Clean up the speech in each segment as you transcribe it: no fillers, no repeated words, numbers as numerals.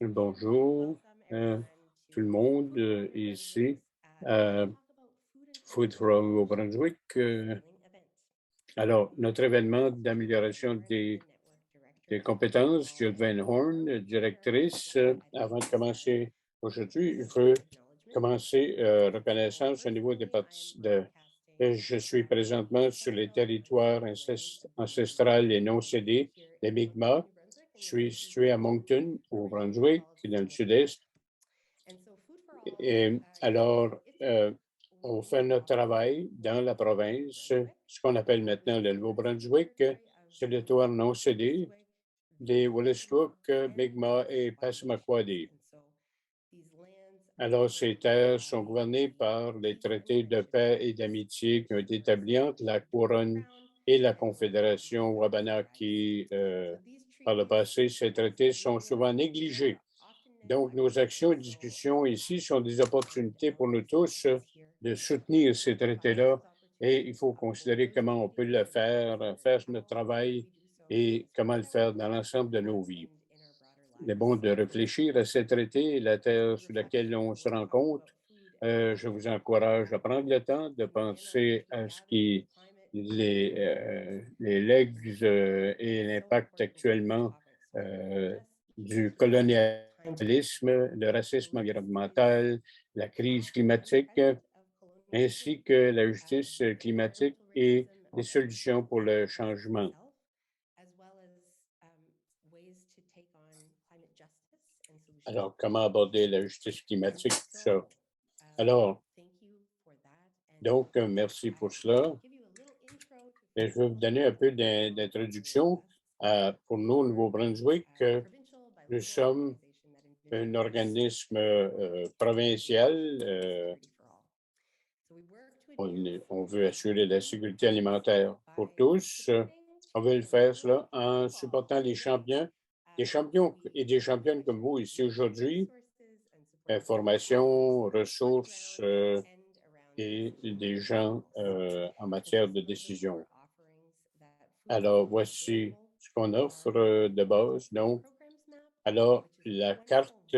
Bonjour, tout le monde ici à Food for Nouveau-Brunswick. Alors, notre événement d'amélioration des compétences, Jill Van Horn, directrice. Avant de commencer aujourd'hui, je veux commencer reconnaissance au niveau je suis présentement sur les territoires ancestrales et non cédés des Mi'kmaq. Je suis situé à Moncton, au Brunswick, dans le sud-est. Et alors, on fait notre travail dans la province, ce qu'on appelle maintenant le Nouveau-Brunswick, c'est le territoire non cédé des Wolastoq, Mi'kmaq et Passamaquoddy. Alors, ces terres sont gouvernées par les traités de paix et d'amitié qui ont été établis entre la Couronne et la Confédération Wabanaki. Par le passé, ces traités sont souvent négligés. Donc, nos actions et discussions ici sont des opportunités pour nous tous de soutenir ces traités-là et il faut considérer comment on peut le faire notre travail et comment le faire dans l'ensemble de nos vies. Il est bon de réfléchir à ces traités, la terre sur laquelle on se rencontre. Je vous encourage à prendre le temps de penser à ce qui les legs et l'impact actuellement du colonialisme, le racisme environnemental, la crise climatique, ainsi que la justice climatique et des solutions pour le changement. Alors, comment aborder la justice climatique, tout ça? Alors, donc, merci pour cela. Et je vais vous donner un peu d'introduction. Pour nous, au Nouveau-Brunswick, nous sommes un organisme provincial. On veut assurer la sécurité alimentaire pour tous. On veut le faire cela en supportant des champions et des championnes comme vous ici aujourd'hui, information, ressources et des gens en matière de décision. Alors, voici ce qu'on offre de base. Donc, alors, la carte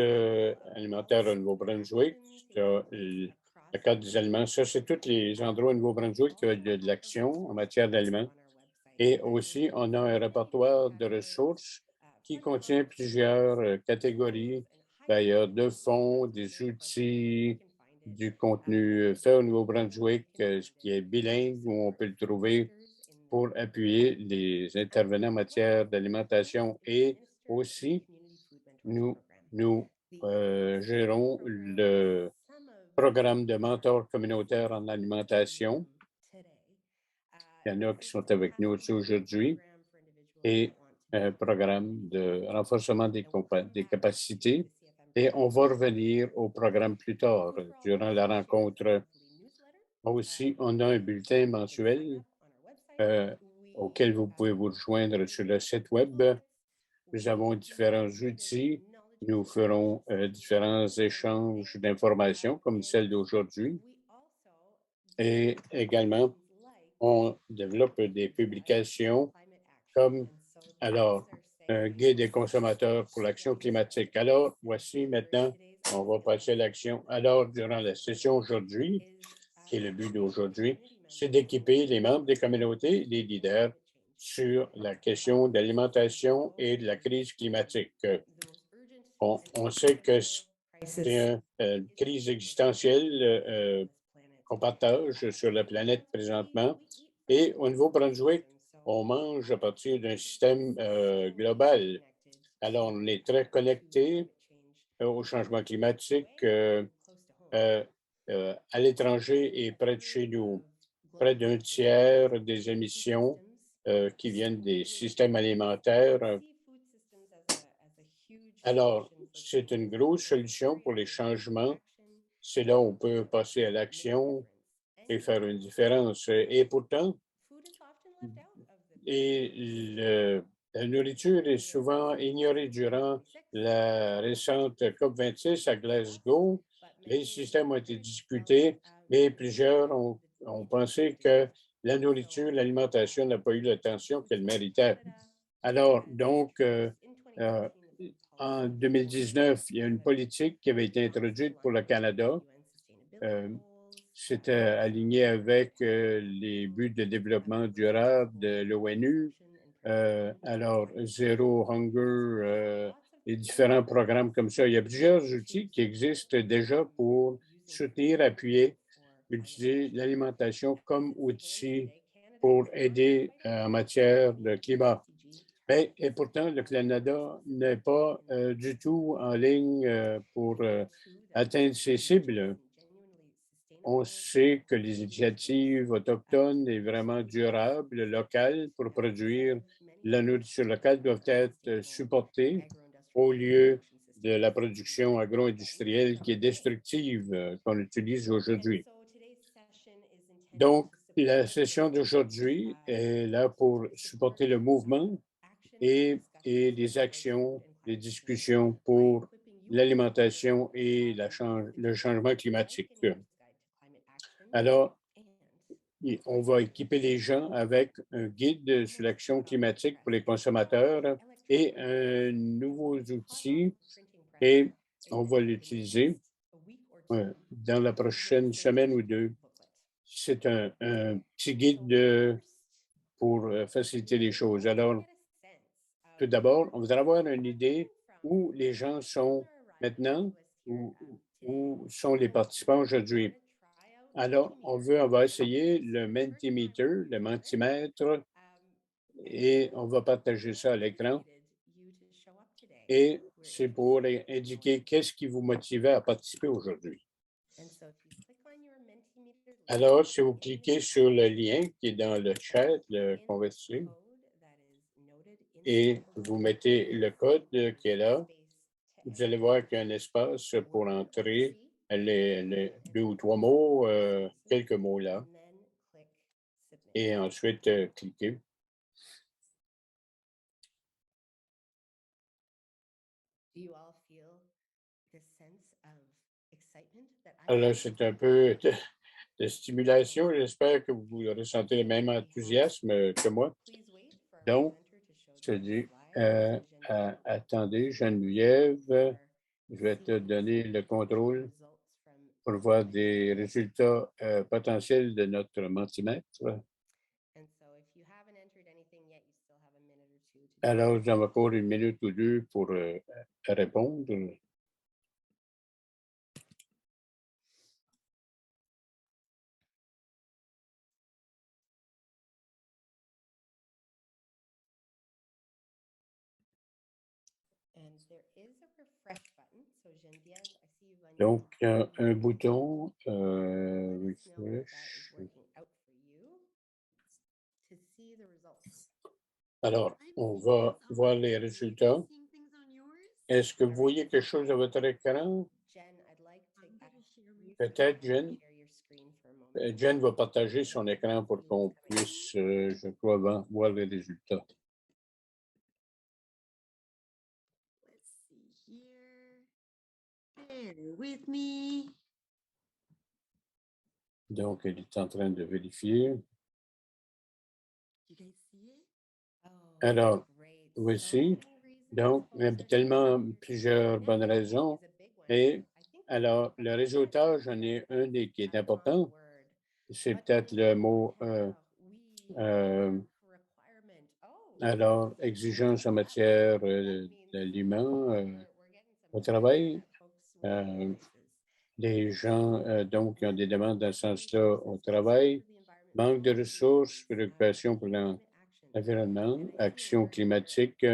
alimentaire au Nouveau-Brunswick, la carte des aliments, ça, c'est tous les endroits au Nouveau-Brunswick qui ont de l'action en matière d'aliments. Et aussi, on a un répertoire de ressources qui contient plusieurs catégories, d'ailleurs, de fonds, des outils, du contenu fait au Nouveau-Brunswick, ce qui est bilingue, où on peut le trouver pour appuyer les intervenants en matière d'alimentation. Et aussi, nous, nous gérons le programme de mentors communautaires en alimentation. Il y en a qui sont avec nous aussi aujourd'hui et un programme de renforcement des capacités. Et on va revenir au programme plus tard, durant la rencontre. Aussi, on a un bulletin mensuel euh, auquel vous pouvez vous rejoindre sur le site Web. Nous avons différents outils. Nous ferons différents échanges d'informations comme celle d'aujourd'hui. Et également, on développe des publications comme, alors, un guide des consommateurs pour l'action climatique. Alors, voici maintenant, on va passer à l'action. Alors, durant la session aujourd'hui, qui est le but d'aujourd'hui, c'est d'équiper les membres des communautés, les leaders, sur la question de l'alimentation et de la crise climatique. On sait que c'est une crise existentielle qu'on partage sur la planète présentement. Et au Nouveau-Brunswick, on mange à partir d'un système global. Alors, on est très connecté au changement climatique à l'étranger et près de chez nous. Près d'un tiers des émissions qui viennent des systèmes alimentaires. Alors, c'est une grosse solution pour les changements. C'est là où on peut passer à l'action et faire une différence. Et pourtant, la nourriture est souvent ignorée durant la récente COP26 à Glasgow. Les systèmes ont été discutés, mais plusieurs ont pensé que la nourriture, l'alimentation n'a pas eu l'attention qu'elle méritait. Alors, donc, En 2019, il y a une politique qui avait été introduite pour le Canada. C'était aligné avec les buts de développement durable de l'ONU. Alors, Zero Hunger, les différents programmes comme ça. Il y a plusieurs outils qui existent déjà pour soutenir, appuyer, utiliser l'alimentation comme outil pour aider en matière de climat. Et pourtant, le Canada n'est pas du tout en ligne pour atteindre ses cibles. On sait que les initiatives autochtones et vraiment durables, locales, pour produire la nourriture locale doivent être supportées au lieu de la production agro-industrielle qui est destructive qu'on utilise aujourd'hui. Donc, la session d'aujourd'hui est là pour supporter le mouvement et des actions, des discussions pour l'alimentation et le changement climatique. Alors, on va équiper les gens avec un guide sur l'action climatique pour les consommateurs et un nouveau outil et on va l'utiliser dans la prochaine semaine ou deux. C'est un petit guide pour faciliter les choses. Alors, tout d'abord, on voudrait avoir une idée où les gens sont maintenant, où sont les participants aujourd'hui. Alors, on va essayer le Mentimeter, le Mentimètre, et on va partager ça à l'écran. Et c'est pour indiquer qu'est-ce qui vous motivait à participer aujourd'hui. Alors, si vous cliquez sur le lien qui est dans le chat, le converti, et vous mettez le code qui est là, vous allez voir qu'il y a un espace pour entrer les 2 ou 3 mots, quelques mots là, et ensuite cliquez. Alors, c'est un peu de stimulation. J'espère que vous ressentez le même enthousiasme que moi. Donc, je dis, attendez, Geneviève, je vais te donner le contrôle pour voir des résultats potentiels de notre mentimètre. Alors, j'en encore une minute ou deux pour répondre. Donc, il y a un bouton refresh. Alors, on va voir les résultats. Est-ce que vous voyez quelque chose à votre écran? Peut-être, Jen. Jen va partager son écran pour qu'on puisse, je crois, voir les résultats. Let's see here. Bear with me. Donc, elle est en train de vérifier. You guys see it? Alors, voici. Donc, il y a tellement plusieurs bonnes raisons. Et alors, le résultat, j'en ai un qui est important. C'est peut-être le mot, alors, exigence en matière d'aliments au travail. Les gens, donc, qui ont des demandes dans ce sens-là au travail, manque de ressources, préoccupation pour l'environnement, action climatique,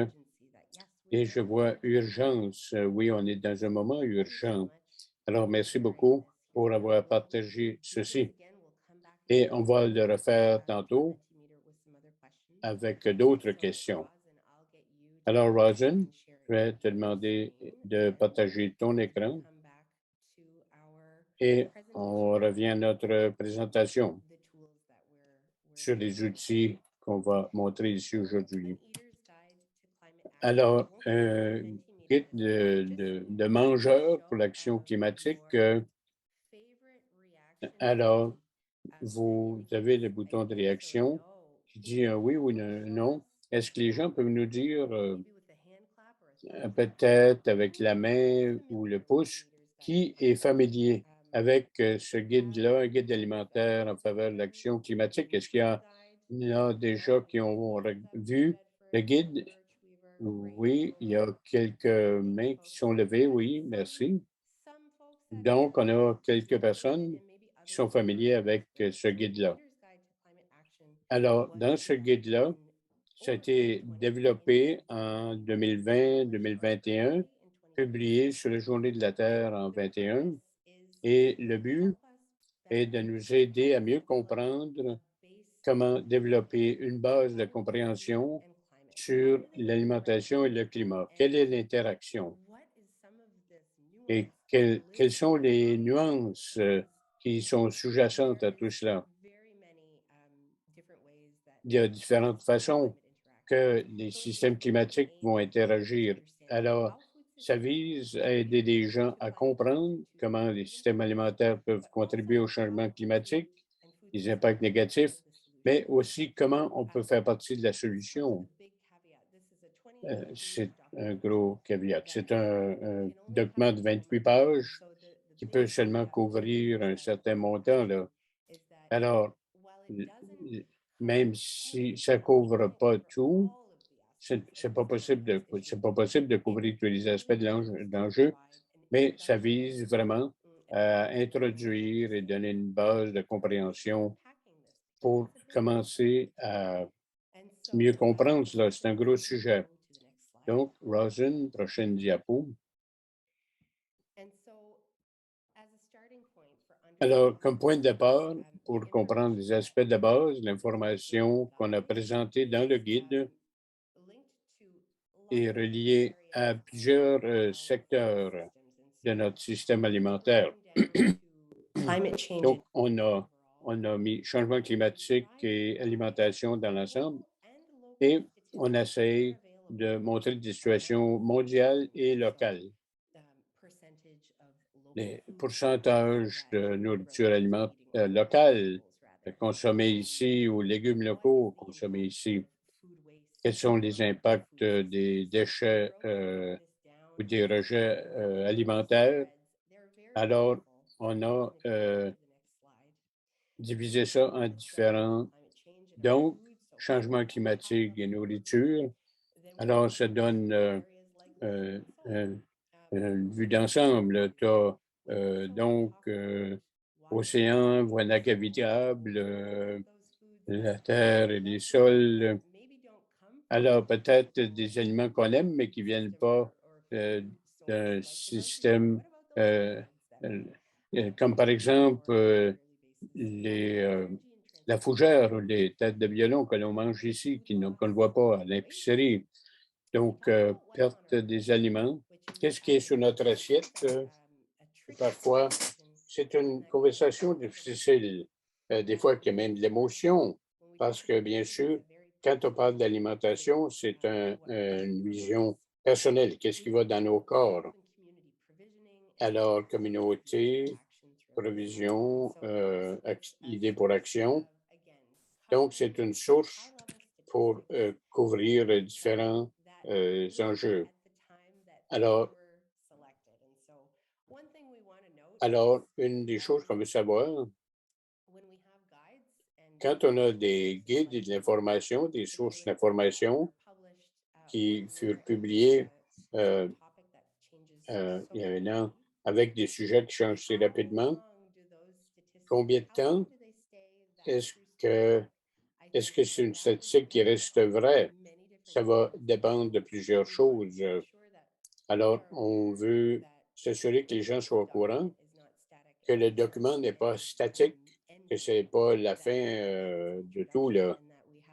et je vois urgence. Oui, on est dans un moment urgent. Alors, merci beaucoup pour avoir partagé ceci. Et on va le refaire tantôt avec d'autres questions. Alors, Rosin, je vais te demander de partager ton écran et on revient à notre présentation sur les outils qu'on va montrer ici aujourd'hui. Alors, guide de mangeurs pour l'action climatique. Alors, vous avez le bouton de réaction qui dit oui ou non. Est-ce que les gens peuvent nous dire peut-être avec la main ou le pouce, qui est familier avec ce guide-là, un guide alimentaire en faveur de l'action climatique? Est-ce qu'il y en a déjà qui ont vu le guide? Oui, il y a quelques mains qui sont levées, oui, merci. Donc, on a quelques personnes qui sont familiers avec ce guide-là. Alors, dans ce guide-là, ça a été développé en 2020-2021, publié sur la Journée de la Terre en 21, et le but est de nous aider à mieux comprendre comment développer une base de compréhension sur l'alimentation et le climat. Quelle est l'interaction et quelles sont les nuances qui sont sous-jacentes à tout cela? Il y a différentes façons que les systèmes climatiques vont interagir. Alors, ça vise à aider les gens à comprendre comment les systèmes alimentaires peuvent contribuer au changement climatique, les impacts négatifs, mais aussi comment on peut faire partie de la solution. C'est un gros caveat. C'est un document de 28 pages qui peut seulement couvrir un certain montant, là. Alors, l- l- même si ça couvre pas tout, c'est pas possible de couvrir tous les aspects de l'enjeu, mais ça vise vraiment à introduire et donner une base de compréhension pour commencer à mieux comprendre cela. C'est un gros sujet. Donc, Rosin, prochaine diapo. Alors, comme point de départ, pour comprendre les aspects de base, l'information qu'on a présentée dans le guide est reliée à plusieurs secteurs de notre système alimentaire. Donc, on a mis changement climatique et alimentation dans l'ensemble et on essaye de montrer des situations mondiales et locales. Les pourcentages de nourriture locale consommée ici ou légumes locaux consommés ici. Quels sont les impacts des déchets ou des rejets alimentaires? Alors, on a divisé ça en différents. Donc, changement climatique et nourriture. Alors, ça donne euh, un- une vue d'ensemble. Tu as donc océan, voie navigable, la terre et les sols. Alors, peut-être des aliments qu'on aime, mais qui ne viennent pas euh, d'un système euh, euh, comme par exemple les, euh, la fougère ou les têtes de violon que l'on mange ici, qu'on ne voit pas à l'épicerie. Donc, perte des aliments. Qu'est-ce qui est sur notre assiette? Parfois, c'est une conversation difficile. Des fois, qu'il y a même de l'émotion, parce que, bien sûr, quand on parle d'alimentation, c'est une vision personnelle. Qu'est-ce qui va dans nos corps? Alors, communauté, provision, idée pour action. Donc, c'est une source pour couvrir différents enjeux. Alors, alors, une des choses qu'on veut savoir, quand on a des guides et de l'information, des sources d'information qui furent publiées euh, il y a un an avec des sujets qui changent si rapidement, combien de temps est-ce que est-ce que c'est une statistique qui reste vraie? Ça va dépendre de plusieurs choses. Alors, on veut s'assurer que les gens soient au courant, que le document n'est pas statique, que ce n'est pas la fin de tout, là.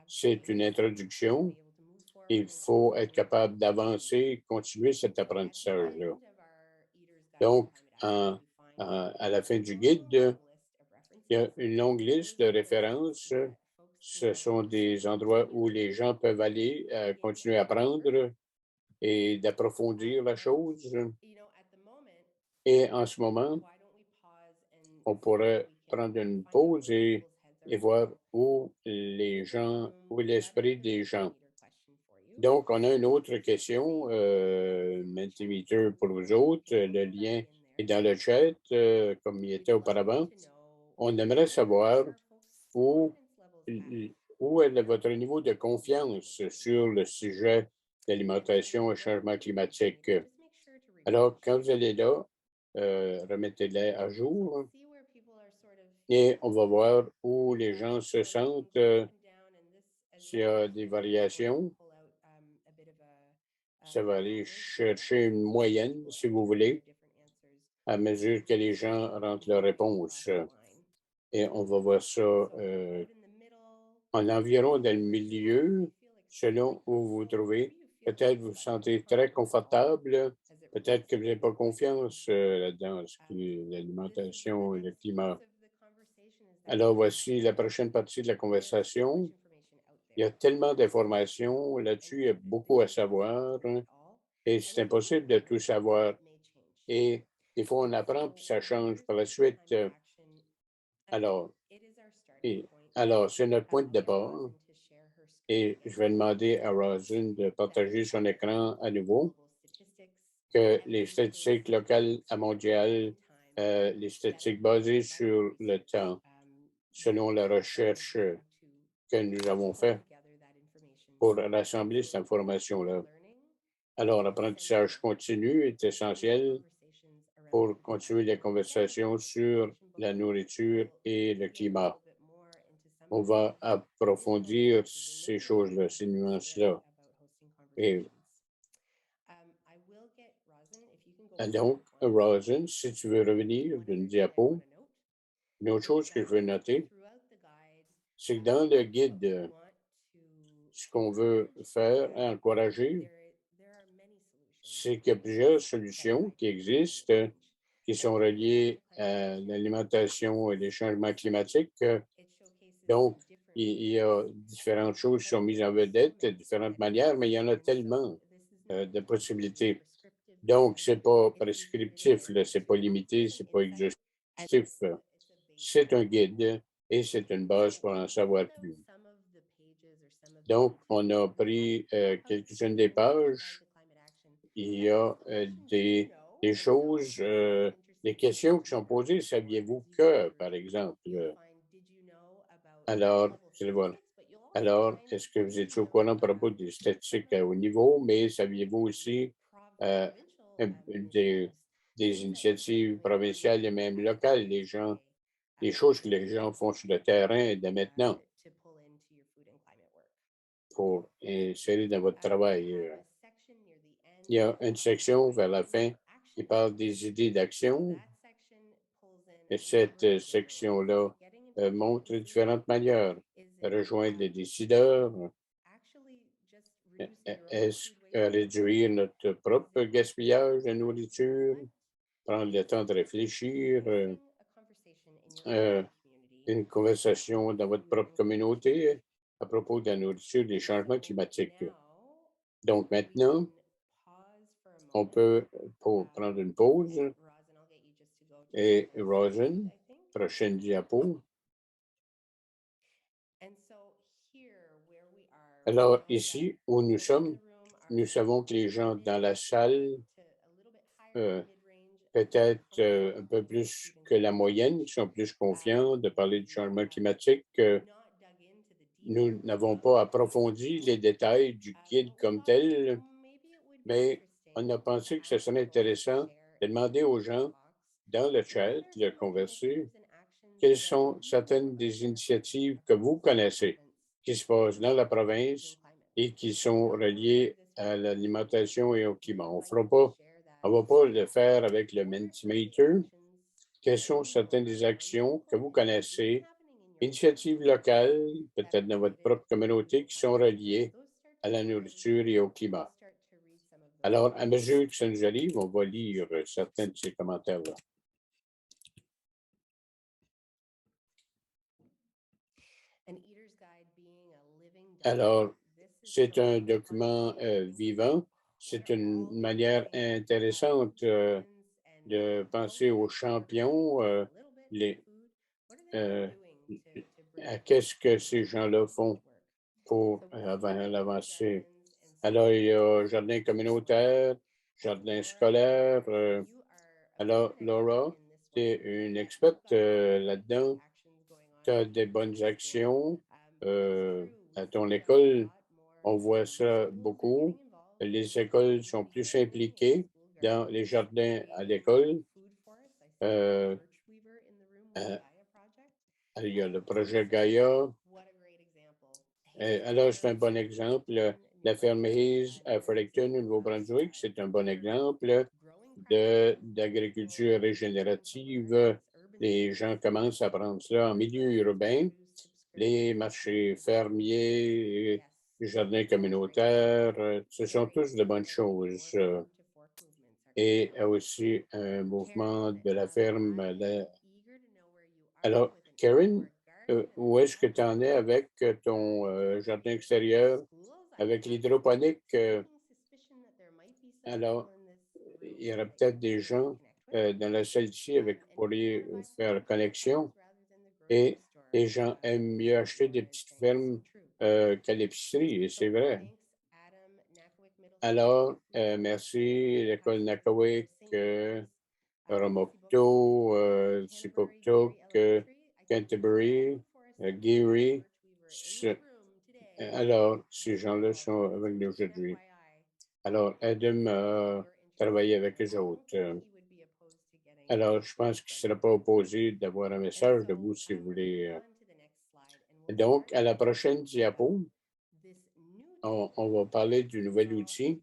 C'est une introduction. Il faut être capable d'avancer, continuer cet apprentissage-là. Donc, à la fin du guide, il y a une longue liste de références. Ce sont des endroits où les gens peuvent aller continuer à apprendre et d'approfondir la chose. Et en ce moment, on pourrait prendre une pause et voir où les gens, où est l'esprit des gens. Donc, on a une autre question, Mentimeter pour vous autres. Le lien est dans le chat, comme il était auparavant. On aimerait savoir où, où est votre niveau de confiance sur le sujet de l'alimentation et changement climatique. Alors, quand vous allez là, remettez-les à jour et on va voir où les gens se sentent, s'il y a des variations. Ça va aller chercher une moyenne, si vous voulez, à mesure que les gens rentrent leurs réponses. Et on va voir ça en environ dans le milieu, selon où vous vous trouvez. Peut-être vous vous sentez très confortable, peut-être que vous n'avez pas confiance là-dedans, ce qui est l'alimentation et le climat. Alors, voici la prochaine partie de la conversation. Il y a tellement d'informations là-dessus, il y a beaucoup à savoir, et c'est impossible de tout savoir. Et des fois, on apprend, puis ça change par la suite. Alors, et, alors, c'est notre point de départ. Et je vais demander à Rosin de partager son écran à nouveau, que les statistiques locales à Montréal, les statistiques basées sur le temps, selon la recherche que nous avons faite pour rassembler cette information-là. Alors, l'apprentissage continu est essentiel pour continuer les conversations sur la nourriture et le climat. On va approfondir ces choses-là, ces nuances-là. Et donc, Rosin, si tu veux revenir d'une diapo, une autre chose que je veux noter, c'est que dans le guide, ce qu'on veut faire, encourager, c'est qu'il y a plusieurs solutions qui existent, qui sont reliées à l'alimentation et les changements climatiques. Donc, il y a différentes choses qui sont mises en vedette de différentes manières, mais il y en a tellement de possibilités. Donc, ce n'est pas prescriptif, ce n'est pas limité, ce n'est pas exhaustif. C'est un guide et c'est une base pour en savoir plus. Donc, on a pris quelques-unes des pages. Il y a des choses, des questions qui sont posées. Saviez-vous que, par exemple? Alors, je vais voir. Alors, est-ce que vous étiez au courant par rapport des statistiques à haut niveau, mais saviez-vous aussi euh, des, des initiatives provinciales et même locales, des choses que les gens font sur le terrain dès maintenant pour insérer dans votre travail? Il y a une section vers la fin qui parle des idées d'action. Et cette section-là montre différentes manières de rejoindre les décideurs. Est-ce que réduire notre propre gaspillage de nourriture, prendre le temps de réfléchir, une conversation dans votre propre communauté à propos de la nourriture et des changements climatiques. Donc maintenant, on peut prendre une pause et Rosen, prochaine diapo. Alors ici où nous sommes, nous savons que les gens dans la salle, peut-être un peu plus que la moyenne, sont plus confiants de parler du changement climatique. Nous n'avons pas approfondi les détails du guide comme tel, mais on a pensé que ce serait intéressant de demander aux gens dans le chat, de converser, quelles sont certaines des initiatives que vous connaissez qui se passent dans la province et qui sont reliées à l'alimentation et au climat. On ne va pas le faire avec le Mentimeter. Quelles sont certaines des actions que vous connaissez, initiatives locales, peut-être dans votre propre communauté, qui sont reliées à la nourriture et au climat? Alors, à mesure que ça nous arrive, on va lire certains de ces commentaires-là. Alors, c'est un document vivant. C'est une manière intéressante de penser aux champions, euh, à qu'est-ce que ces gens-là font pour l'avancée. Alors, il y a jardin communautaire, jardin scolaire. Alors, Laura, tu es une experte là-dedans. Tu as des bonnes actions à ton école. On voit ça beaucoup. Les écoles sont plus impliquées dans les jardins à l'école. Euh, euh, il y a le projet Gaïa. Alors, c'est un bon exemple. La ferme Hayes à Fredericton, au Nouveau-Brunswick, c'est un bon exemple d'agriculture régénérative. Les gens commencent à prendre cela en milieu urbain. Les marchés fermiers, les jardins communautaires, ce sont tous de bonnes choses. Et aussi un mouvement de la ferme. Alors, Karen, où est-ce que tu en es avec ton jardin extérieur, avec l'hydroponique? Alors, il y aura peut-être des gens dans la salle ici avec qui pourraient faire connexion. Et les gens aiment mieux acheter des petites fermes qu'à l'épicerie, et c'est vrai. Alors, merci, l'école Nakawik, Romokto, Sipoktok, Canterbury, Geary. Alors, ces gens-là sont avec nous aujourd'hui. Alors, Adam a travaillé avec les autres. Alors, je pense qu'il ne sera pas opposé d'avoir un message de vous si vous voulez. Donc, à la prochaine diapo, on va parler du nouvel outil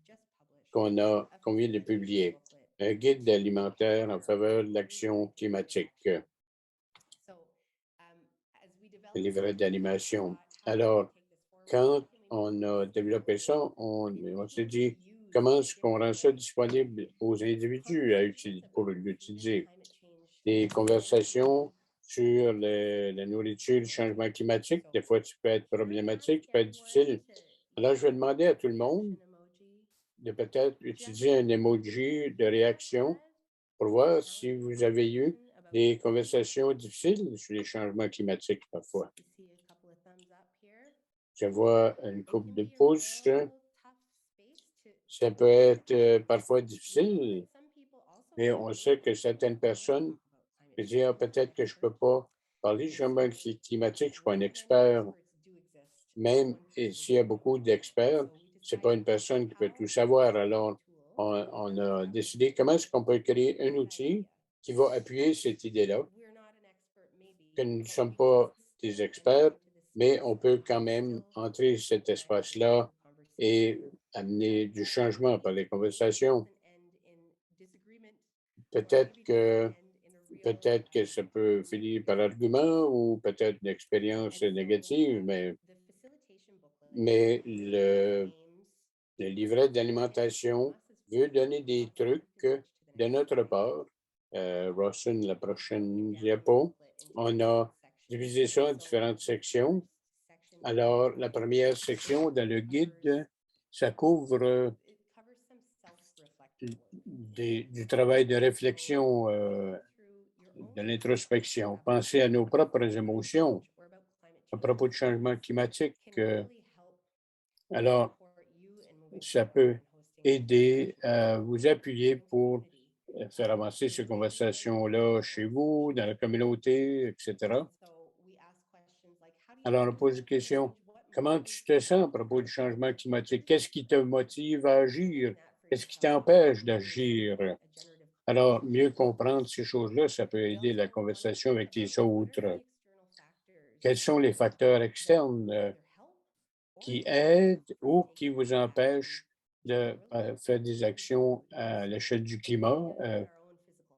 qu'on vient de publier, un guide alimentaire en faveur de l'action climatique, un livret d'animation. Alors, quand on a développé ça, on s'est dit, comment est-ce qu'on rend ça disponible aux individus pour l'utiliser? Des conversations sur la nourriture, le changement climatique, des fois, ça peut être problématique, ça peut être difficile. Alors, je vais demander à tout le monde de peut-être utiliser un emoji de réaction pour voir si vous avez eu des conversations difficiles sur les changements climatiques parfois. Je vois une coupe de pouces. Ça peut être parfois difficile, mais on sait que certaines personnes peuvent dire peut-être que je ne peux pas parler du changement climatique, je ne suis pas un expert. Même s'il y a beaucoup d'experts, ce n'est pas une personne qui peut tout savoir. Alors, on a décidé comment est-ce qu'on peut créer un outil qui va appuyer cette idée-là, que nous ne sommes pas des experts, mais on peut quand même entrer cet espace-là et amener du changement par les conversations. Peut-être que peut-être que ça peut finir par argument ou peut-être une expérience négative, mais le livret d'alimentation veut donner des trucs de notre part. Rawson, la prochaine diapo. On a divisé ça en différentes sections. Alors, la première section dans le guide, ça couvre du travail de réflexion, de l'introspection. Penser à nos propres émotions à propos du changement climatique. Alors, ça peut aider à vous appuyer pour faire avancer ces conversations-là chez vous, dans la communauté, etc. Alors, on pose une question. Comment tu te sens à propos du changement climatique? Qu'est-ce qui te motive à agir? Qu'est-ce qui t'empêche d'agir? Alors, mieux comprendre ces choses-là, ça peut aider la conversation avec les autres. Quels sont les facteurs externes qui aident ou qui vous empêchent de faire des actions à l'échelle du climat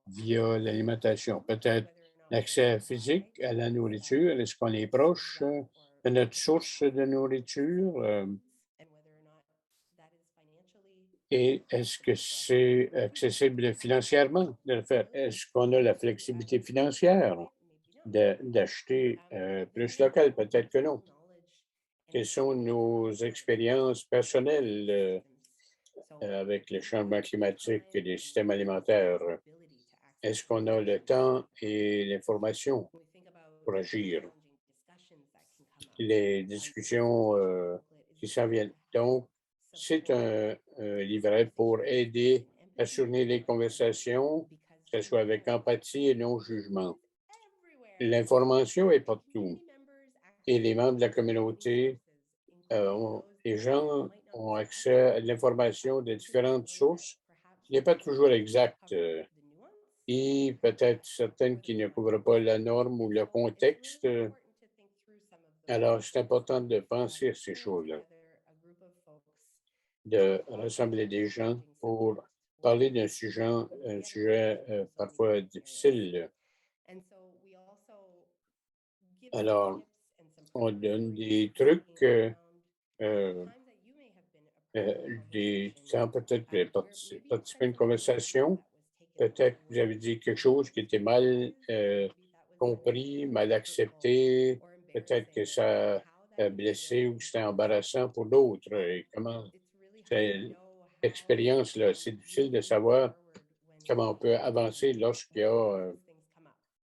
via l'alimentation? Peut-être l'accès physique à la nourriture. Est-ce qu'on est proche de notre source de nourriture? Et est-ce que c'est accessible financièrement de le faire? Est-ce qu'on a la flexibilité financière d'acheter plus local? Peut-être que non. Quelles sont nos expériences personnelles avec le changement climatique et les systèmes alimentaires? Est-ce qu'on a le temps et l'information pour agir? Les discussions qui s'en viennent. Donc, C'est un livret pour aider à soutenir les conversations, que ce soit avec empathie et non-jugement. L'information est partout et les membres de la communauté, les gens ont accès à de l'information de différentes sources qui n'est pas toujours exacte et peut-être certaines qui ne couvrent pas la norme ou le contexte. Alors, c'est important de penser à ces choses-là, de rassembler des gens pour parler d'un sujet parfois difficile. Alors, on donne des trucs, euh, des temps peut-être de participer à une conversation. Peut-être que vous avez dit quelque chose qui était mal compris, mal accepté. Peut-être que ça a blessé ou que c'était embarrassant pour l'autre. Et comment c'est l'expérience-là, c'est difficile de savoir comment on peut avancer lorsqu'il y a,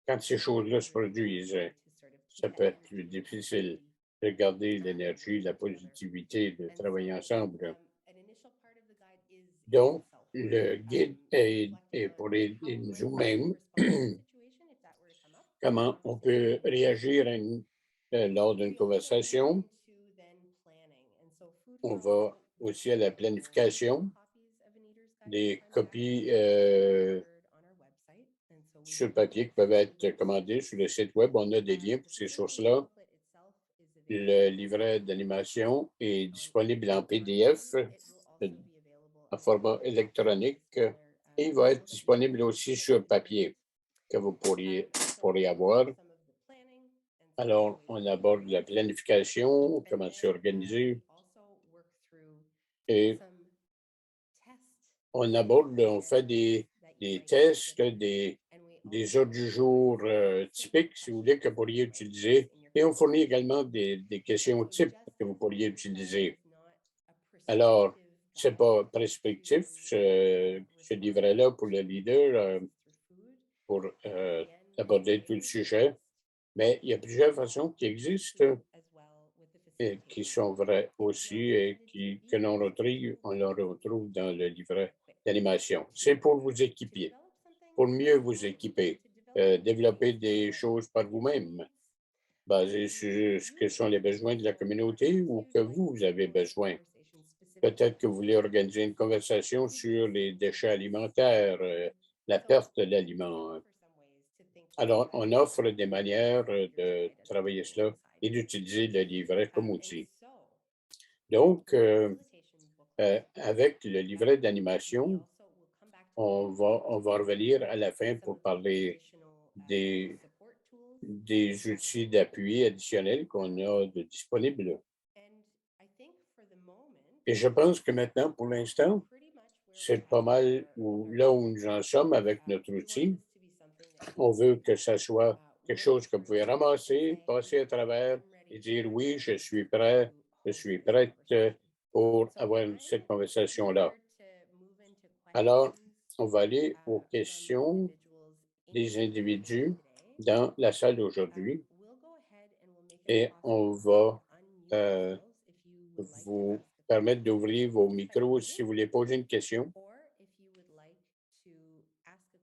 quand ces choses-là se produisent. Ça peut être plus difficile de garder l'énergie, la positivité, de travailler ensemble. Donc, le guide est pour aider nous-mêmes comment on peut réagir lors d'une conversation. On va aussi à la planification, des copies sur papier qui peuvent être commandées sur le site web. On a des liens pour ces sources-là. Le livret d'animation est disponible en PDF, en format électronique, et il va être disponible aussi sur papier que vous pourriez avoir. Alors, on aborde la planification, comment s'organiser, et on fait des tests, des ordres du jour typiques, si vous voulez, que vous pourriez utiliser. Et on fournit également des questions types que vous pourriez utiliser. Alors, ce n'est pas prescriptif, ce livret-là pour le leader, pour aborder tout le sujet, mais il y a plusieurs façons qui existent et qui sont vraies aussi et que on le retrouve dans le livret d'animation. C'est pour vous équiper, pour mieux vous équiper, développer des choses par vous-même, basées sur ce que sont les besoins de la communauté ou que vous avez besoin. Peut-être que vous voulez organiser une conversation sur les déchets alimentaires, la perte d'aliments. Alors, on offre des manières de travailler cela et d'utiliser le livret comme outil. Donc, avec le livret d'animation, on va revenir à la fin pour parler des, des outils d'appui additionnels qu'on a de disponibles. Et je pense que maintenant, pour l'instant, c'est pas mal là où nous en sommes avec notre outil. On veut que ça soit quelque chose que vous pouvez ramasser, passer à travers et dire oui, je suis prêt, je suis prête pour avoir cette conversation-là. Alors, on va aller aux questions des individus dans la salle aujourd'hui et on va vous permettre d'ouvrir vos micros si vous voulez poser une question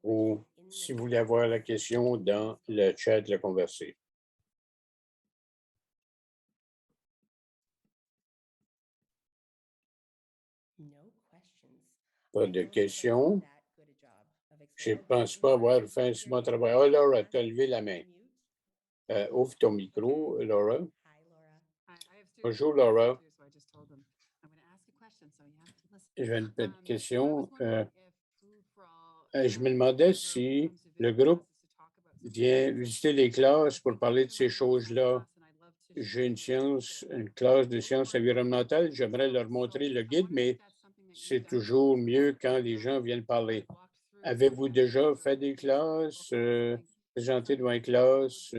ou si vous voulez avoir la question dans le chat de la conversée. Pas de questions. Je ne pense pas avoir fait un si bon travail. Oh, Laura, tu as levé la main. Ouvre ton micro, Laura. Bonjour, Laura. J'ai une petite question. Je me demandais si le groupe vient visiter les classes pour parler de ces choses-là. J'ai une classe de sciences environnementales. J'aimerais leur montrer le guide, mais c'est toujours mieux quand les gens viennent parler. Avez-vous déjà fait des classes, présenté devant une classe?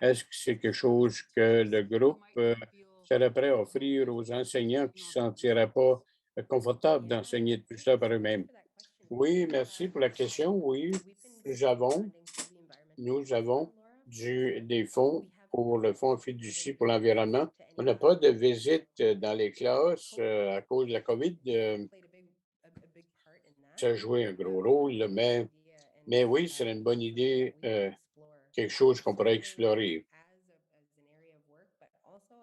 Est-ce que c'est quelque chose que le groupe serait prêt à offrir aux enseignants qui ne se sentiraient pas confortables d'enseigner tout ça par eux-mêmes? Oui, merci pour la question. Oui, nous avons des fonds pour le Fonds fiducie pour l'environnement. On n'a pas de visite dans les classes à cause de la COVID. Ça a joué un gros rôle, là, mais oui, c'est une bonne idée, quelque chose qu'on pourrait explorer.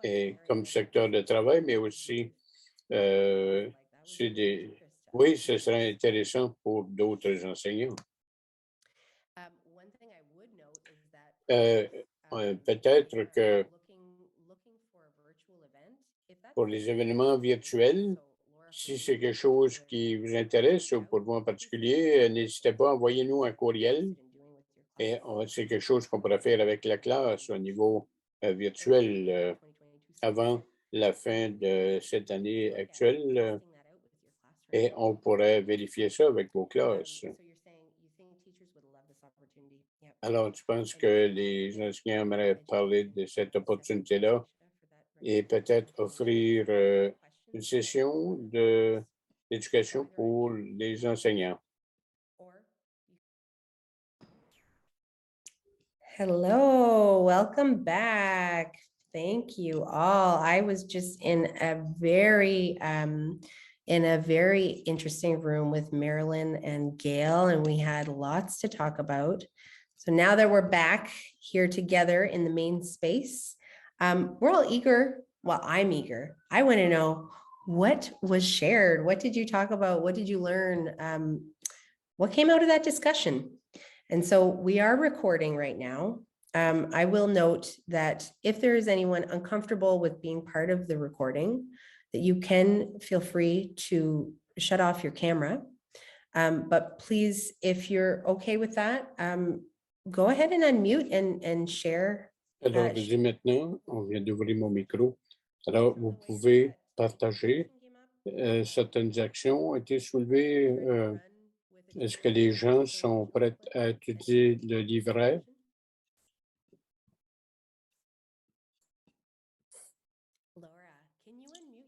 Et comme secteur de travail, mais aussi, c'est des oui, ce serait intéressant pour d'autres enseignants. Heu, peut-être que pour les événements virtuels, si c'est quelque chose qui vous intéresse ou pour vous en particulier, n'hésitez pas, envoyez-nous un courriel et c'est quelque chose qu'on pourrait faire avec la classe au niveau, virtuel, avant la fin de cette année actuelle, et on pourrait vérifier ça avec vos classes. Alors, tu penses que les enseignants aimeraient parler de cette opportunité-là et peut-être offrir, une session d'éducation pour les enseignants? Hello, welcome back. Thank you all. I was just in a very interesting room with Marilyn and Gail, and we had lots to talk about. So now that we're back here together in the main space, we're all eager. Well, I'm eager. I want to know what was shared. What did you talk about? What did you learn? What came out of that discussion? And so we are recording right now. I will note that if there is anyone uncomfortable with being part of the recording, that you can feel free to shut off your camera. But please, if you're okay with that, go ahead and unmute and share. Alors, dès maintenant, on vient d'ouvrir mon micro. Alors, vous pouvez partager. Certaines actions ont été soulevées. Est-ce que les gens sont prêts à étudier le livret?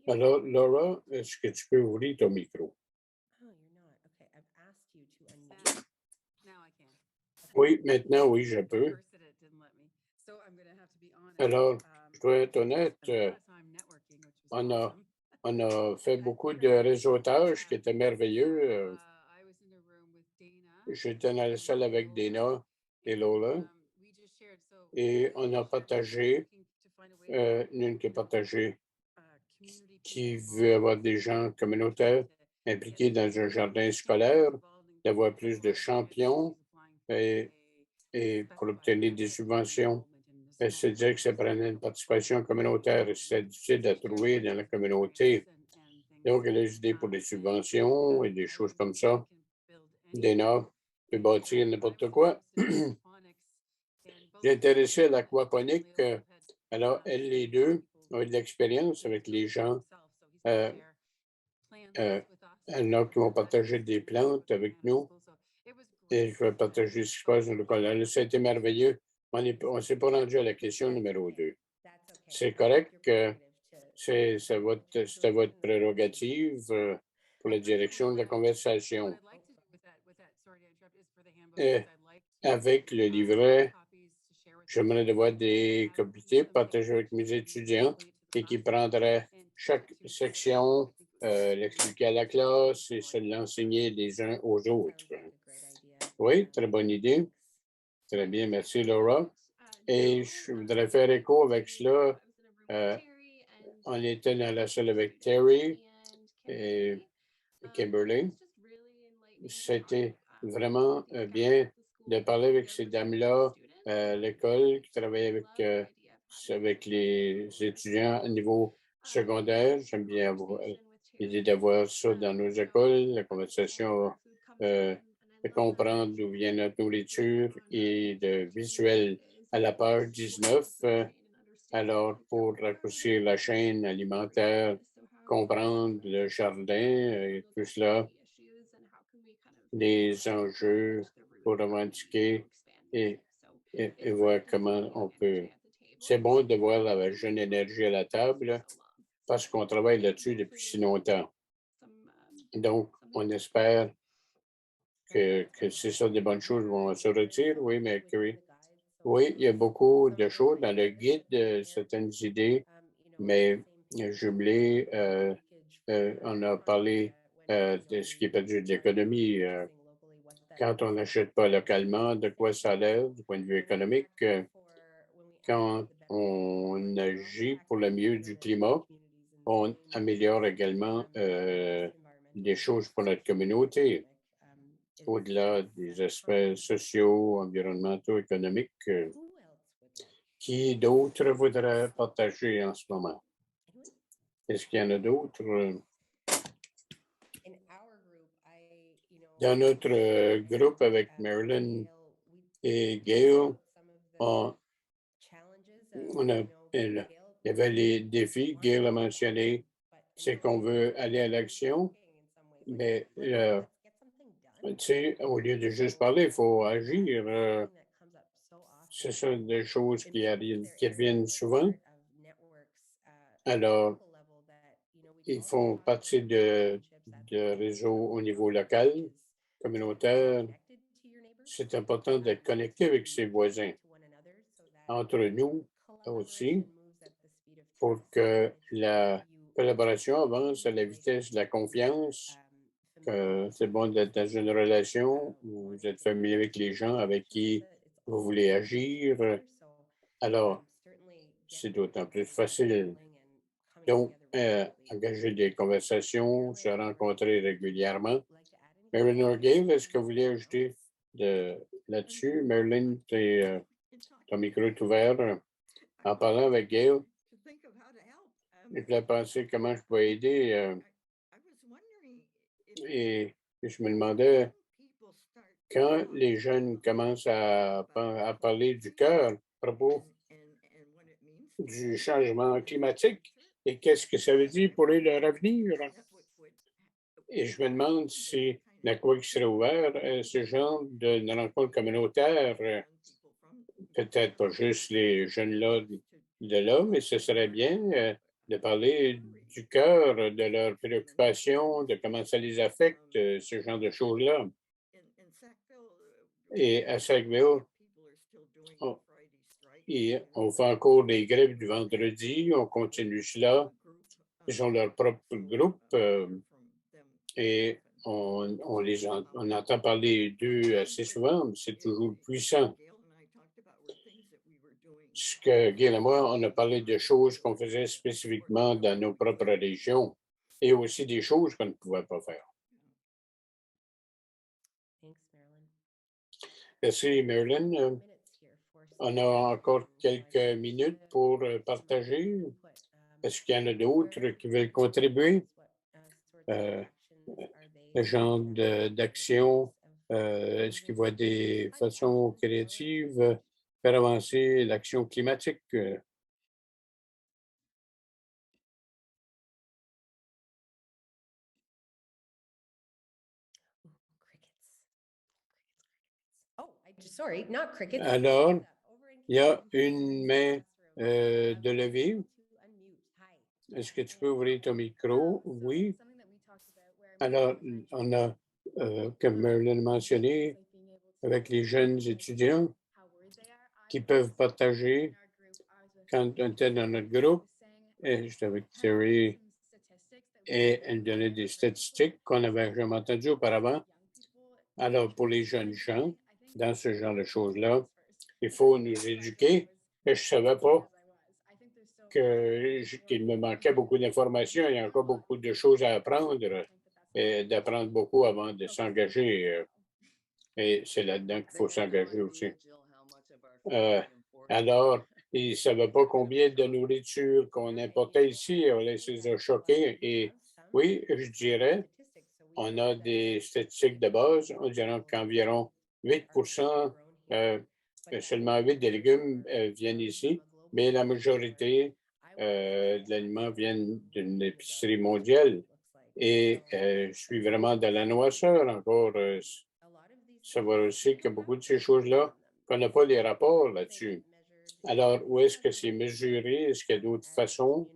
Alors, Laura, est-ce que tu peux ouvrir ton micro? Oui, maintenant, oui, je peux. Alors, je dois être honnête, on a, on a fait beaucoup de réseautage qui était merveilleux. J'étais dans la salle avec Dana et Lola et on a partagé, une qui a partagé qui veut avoir des gens communautaires impliqués dans un jardin scolaire, d'avoir plus de champions et pour obtenir des subventions. Elle se disait que ça prenait une participation communautaire et c'est difficile à trouver dans la communauté. Donc, elle a des idées pour des subventions et des choses comme ça. Dana peut bâtir n'importe quoi. J'ai intéressé à l'aquaponique. Alors, elles, les deux, ont eu de l'expérience avec les gens. Il y en a qui vont partager des plantes avec nous et je vais partager ce qui se passe dans le collège. Ça a été merveilleux. On ne s'est pas rendu à la question numéro 2. C'est correct que c'était votre prérogative pour la direction de la conversation. Et avec le livret, j'aimerais avoir des copies partagées avec mes étudiants et qui prendraient chaque section, l'expliquer à la classe et se l'enseigner les uns aux autres. Oui, très bonne idée. Très bien, merci Laura. Et je voudrais faire écho avec cela. On était dans la salle avec Terry et Kimberly. C'était vraiment bien de parler avec ces dames-là à l'école qui travaillent avec les étudiants au niveau secondaire. J'aime bien avoir l'idée d'avoir ça dans nos écoles, la conversation, de comprendre d'où vient notre nourriture et de visuel à la page 19. Alors, pour raccourcir la chaîne alimentaire, comprendre le jardin et tout cela, les enjeux pour revendiquer et voir comment on peut. C'est bon de voir la jeune énergie à la table parce qu'on travaille là-dessus depuis si longtemps. Donc, on espère que c'est ça, des bonnes choses vont se retirer. Oui, Mercury. Oui, il y a beaucoup de choses dans le guide, certaines idées, mais jumelé, on a parlé de ce qui est perdu de l'économie. Quand on n'achète pas localement, de quoi ça a l'air du point de vue économique? Quand on agit pour le mieux du climat, on améliore également des choses pour notre communauté, au-delà des aspects sociaux, environnementaux, économiques. Qui d'autres voudraient partager en ce moment? Est-ce qu'il y en a d'autres? Dans notre groupe avec Marilyn et Gail, on a, il y avait les défis, Gail a mentionné, c'est qu'on veut aller à l'action, mais tu sais, au lieu de juste parler, il faut agir. Ce sont des choses qui reviennent souvent. Alors, ils font partie de réseaux au niveau local, communautaire. C'est important d'être connecté avec ses voisins, entre nous aussi, pour que la collaboration avance à la vitesse de la confiance. C'est bon d'être dans une relation où vous êtes familier avec les gens avec qui vous voulez agir. Alors, c'est d'autant plus facile. Donc, engager des conversations, se rencontrer régulièrement. Marilyn O'Gale, est-ce que vous voulez ajouter là-dessus? Marilyn, ton micro est ouvert. En parlant avec Gail, je voulais penser comment je peux aider et je me demandais quand les jeunes commencent à parler du cœur à propos du changement climatique et qu'est-ce que ça veut dire pour leur avenir. Et je me demande si à quoi il serait ouvert ce genre de rencontre communautaire, peut-être pas juste les jeunes là de là, mais ce serait bien de parler du cœur, de leurs préoccupations, de comment ça les affecte, ce genre de choses-là. Et à Sackville, on fait encore des grèves du vendredi, on continue cela. Ils ont leur propre groupe et on entend parler d'eux assez souvent, mais c'est toujours puissant. Ce que Guy et moi, on a parlé de choses qu'on faisait spécifiquement dans nos propres régions et aussi des choses qu'on ne pouvait pas faire. Merci, Marilyn. On a encore quelques minutes pour partager. Est-ce qu'il y en a d'autres qui veulent contribuer? Le genre d'action, est-ce qu'il voit des façons créatives faire avancer l'action climatique? Alors, il y a une main de levée. Est-ce que tu peux ouvrir ton micro? Oui. Alors, on a, comme Marilyn a mentionné, avec les jeunes étudiants qui peuvent partager quand on était dans notre groupe, et j'étais avec Thierry, et elle donnait des statistiques qu'on n'avait jamais entendues auparavant. Alors, pour les jeunes gens, dans ce genre de choses-là, il faut nous éduquer. Et je ne savais pas qu'il me manquait beaucoup d'informations. Il y a encore beaucoup de choses à apprendre et d'apprendre beaucoup avant de s'engager. Et c'est là-dedans qu'il faut s'engager aussi. Alors, ils ne savaient pas combien de nourriture qu'on importait ici. On les a choqués. Et oui, je dirais, on a des statistiques de base. On dirait qu'environ 8 seulement 8 des légumes viennent ici, mais la majorité de l'aliments viennent d'une épicerie mondiale. Et je suis vraiment dans la noirceur encore. Savoir aussi que beaucoup de ces choses-là, qu'on n'a pas les rapports là-dessus. Alors, où est-ce que c'est mesuré? Est-ce qu'il y a d'autres façons,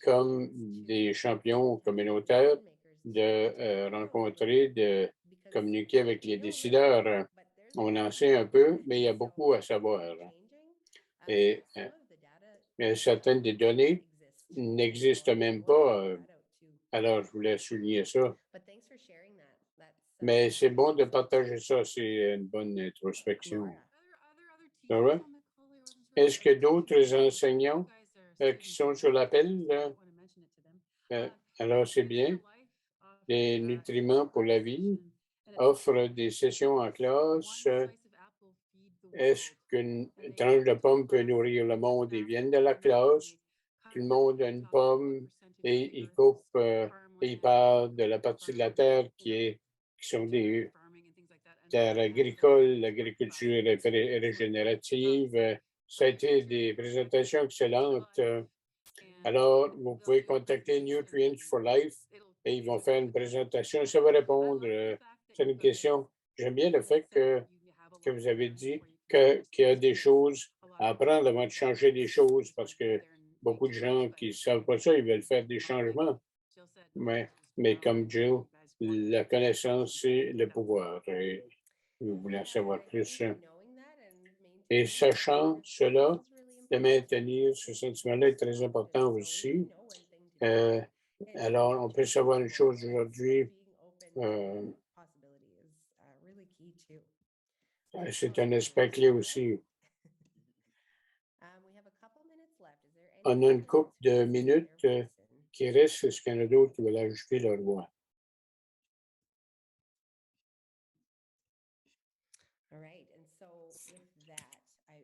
comme des champions communautaires, de rencontrer, de communiquer avec les décideurs? On en sait un peu, mais il y a beaucoup à savoir. Et certaines des données n'existent même pas. Alors, je voulais souligner ça. Mais c'est bon de partager ça, c'est une bonne introspection. Laura? Est-ce que d'autres enseignants qui sont sur l'appel? Alors, c'est bien. Les nutriments pour la vie offrent des sessions en classe. Est-ce qu'une tranche de pomme peut nourrir le monde? Ils viennent de la classe, tout le monde a une pomme et ils coupent et ils parlent de la partie de la terre qui sont des terres agricoles, l'agriculture régénérative. Ça a été des présentations excellentes. Alors, vous pouvez contacter Nutrients for Life et ils vont faire une présentation. Ça va répondre. C'est une question. J'aime bien le fait que vous avez dit qu'il y a des choses à apprendre avant de changer des choses parce que beaucoup de gens qui ne savent pas ça, ils veulent faire des changements. Mais comme Jill, la connaissance, c'est le pouvoir. Et vous voulez en savoir plus. Et sachant cela, de maintenir ce sentiment-là est très important aussi. Alors, on peut savoir une chose aujourd'hui, c'est un aspect clé aussi. On a une couple de minutes qui restent. Est-ce qu'il y en a d'autres qui veulent ajouter leur voix?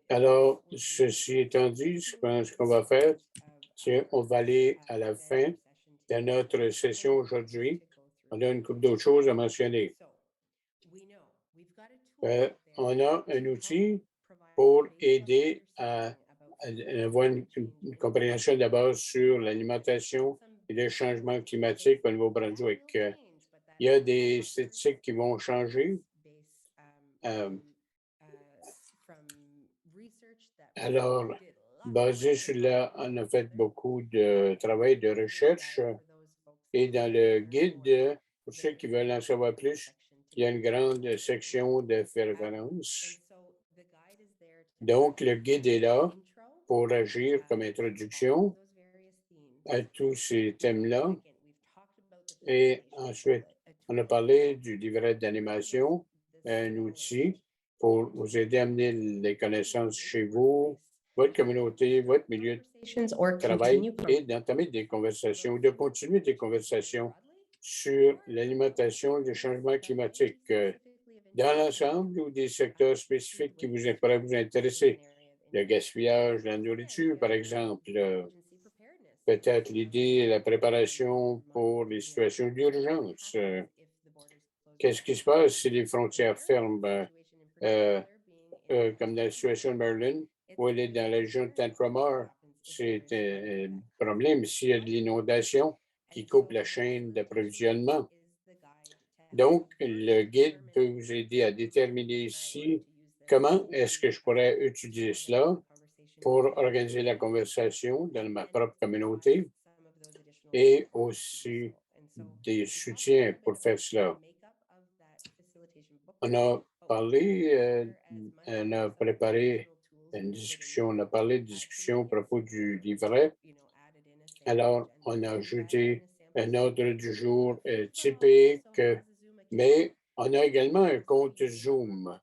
Alors, ceci étant dit, je pense qu'on va faire, c'est qu'on va aller à la fin de notre session aujourd'hui. On a une couple d'autres choses à mentionner. On a un outil pour aider à avoir une compréhension de base sur l'alimentation et le changement climatique au Nouveau-Brunswick. Il y a des statistiques qui vont changer. Alors, basé sur là, on a fait beaucoup de travail de recherche et dans le guide, pour ceux qui veulent en savoir plus, il y a une grande section de référence. Donc, le guide est là pour agir comme introduction à tous ces thèmes-là. Et ensuite, on a parlé du livret d'animation, un outil pour vous aider à amener les connaissances chez vous, votre communauté, votre milieu de travail et d'entamer des conversations, de continuer des conversations sur l'alimentation et le changement climatique dans l'ensemble ou des secteurs spécifiques qui pourraient vous intéresser. Le gaspillage de la nourriture, par exemple, peut-être l'idée, la préparation pour les situations d'urgence. Qu'est-ce qui se passe si les frontières ferment, comme dans la situation de Maryland, où elle est dans la région de Tantramar? C'est un problème s'il y a de l'inondation qui coupe la chaîne d'approvisionnement. Donc, le guide peut vous aider à déterminer ici comment est-ce que je pourrais utiliser cela pour organiser la conversation dans ma propre communauté et aussi des soutiens pour faire cela. On a parlé, on a préparé une discussion, on a parlé de discussion à propos du livret. Alors, on a ajouté un ordre du jour typique, mais on a également un compte Zoom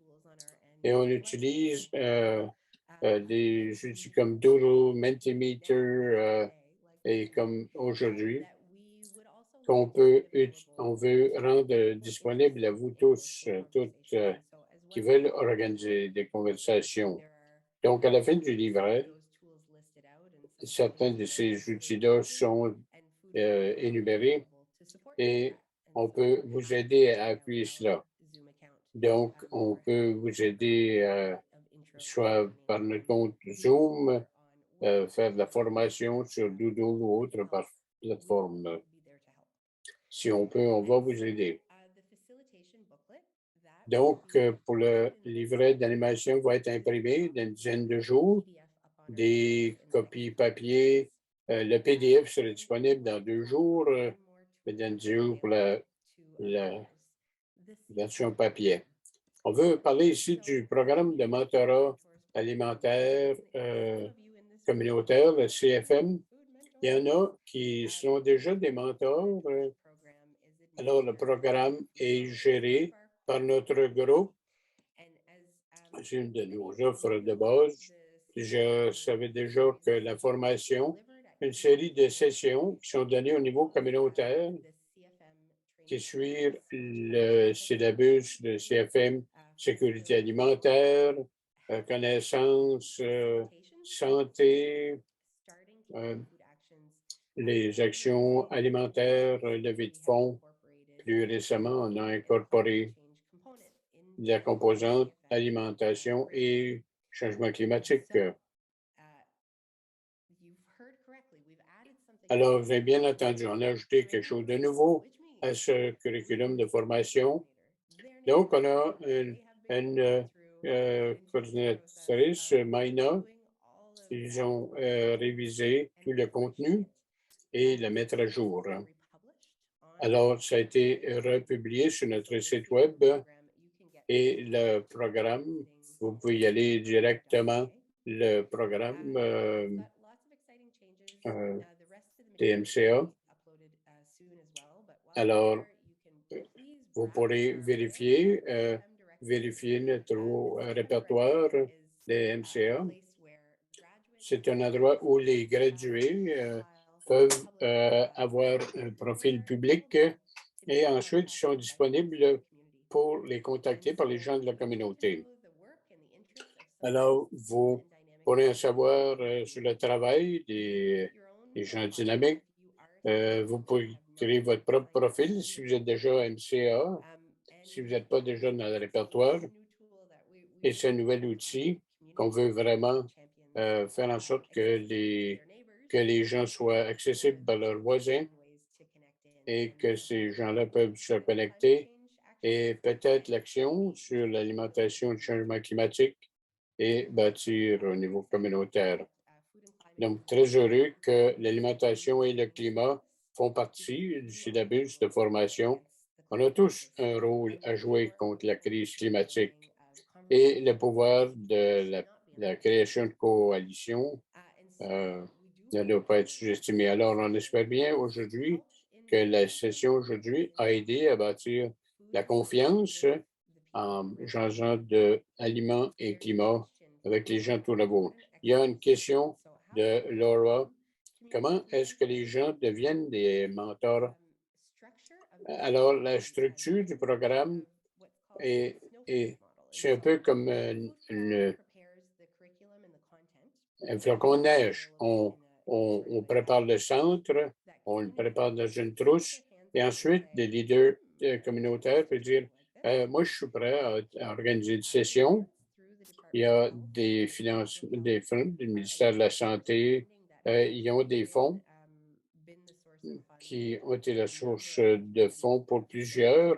et on utilise des outils comme Doodle, Mentimeter et comme aujourd'hui, on veut rendre disponible à vous tous, toutes qui veulent organiser des conversations. Donc, à la fin du livret, certains de ces outils-là sont énumérés et on peut vous aider à appuyer cela. Donc, on peut vous aider soit par notre compte Zoom, faire de la formation sur Doodle ou autre plateforme. Si on peut, on va vous aider. Donc, pour le livret d'animation va être imprimé dans une dizaine de jours, des copies papier. Le PDF sera disponible dans 2 jours, dans 10 jours pour la version papier. On veut parler ici du programme de mentorat alimentaire communautaire, le CFM. Il y en a qui sont déjà des mentors. Alors, le programme est géré par notre groupe. C'est une de nos offres de base. Je savais déjà que la formation, une série de sessions qui sont données au niveau communautaire, qui suivent le syllabus de CFM, sécurité alimentaire, connaissance, santé, les actions alimentaires, levée de fonds. Plus récemment, on a incorporé la composante alimentation et changement climatique. Alors, vous avez bien entendu, on a ajouté quelque chose de nouveau à ce curriculum de formation. Donc, on a une coordinatrice, Maïna. Ils ont révisé tout le contenu et le mettre à jour. Alors, ça a été republié sur notre site web et le programme, vous pouvez y aller directement, le programme TMCA. Alors, vous pourrez vérifier notre répertoire des MCA. C'est un endroit où les gradués peuvent avoir un profil public et ensuite sont disponibles pour les contacter par les gens de la communauté. Alors, vous pourrez en savoir sur le travail des gens dynamiques. Vous pouvez créer votre propre profil si vous êtes déjà MCA, si vous n'êtes pas déjà dans le répertoire. Et c'est un nouvel outil qu'on veut vraiment faire en sorte que les gens soient accessibles par leurs voisins et que ces gens-là peuvent se connecter et peut-être l'action sur l'alimentation et le changement climatique et bâtir au niveau communautaire. Donc, très heureux que l'alimentation et le climat font partie du syllabus de formation. On a tous un rôle à jouer contre la crise climatique et le pouvoir de la création de coalitions ne doit pas être sous-estimé. Alors, on espère bien aujourd'hui que la session aujourd'hui a aidé à bâtir la confiance en changeant d'aliments et climat avec les gens tout là-bas. Il y a une question de Laura. Comment est-ce que les gens deviennent des mentors? Alors, la structure du programme c'est un peu comme un flocon de neige. On prépare le centre, on le prépare dans une trousse, et ensuite, les leaders communautaires peuvent dire moi, je suis prêt à organiser une session. Il y a des fonds du ministère de la Santé. Ils ont des fonds qui ont été la source de fonds pour plusieurs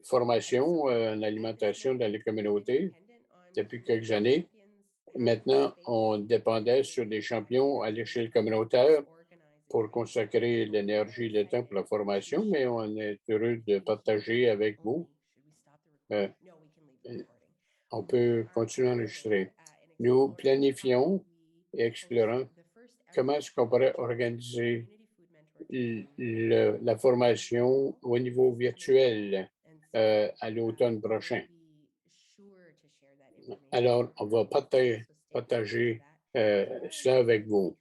formations en alimentation dans les communautés depuis quelques années. Maintenant, on dépendait sur des champions à l'échelle communautaire pour consacrer l'énergie et le temps pour la formation, mais on est heureux de partager avec vous. On peut continuer à enregistrer. Nous planifions et explorons comment est-ce qu'on pourrait organiser la formation au niveau virtuel à l'automne prochain. Alors, on va partager cela avec vous.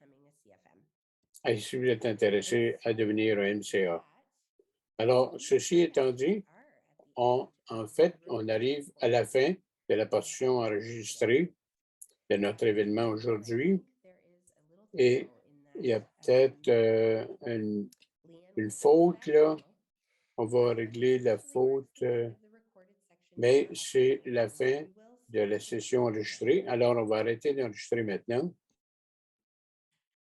Et si vous êtes intéressé à devenir un MCA. Alors, ceci étant dit, en fait, on arrive à la fin de la portion enregistrée de notre événement aujourd'hui. Et il y a peut-être une faute là. On va régler la faute, mais c'est la fin de la session enregistrée. Alors, on va arrêter d'enregistrer maintenant.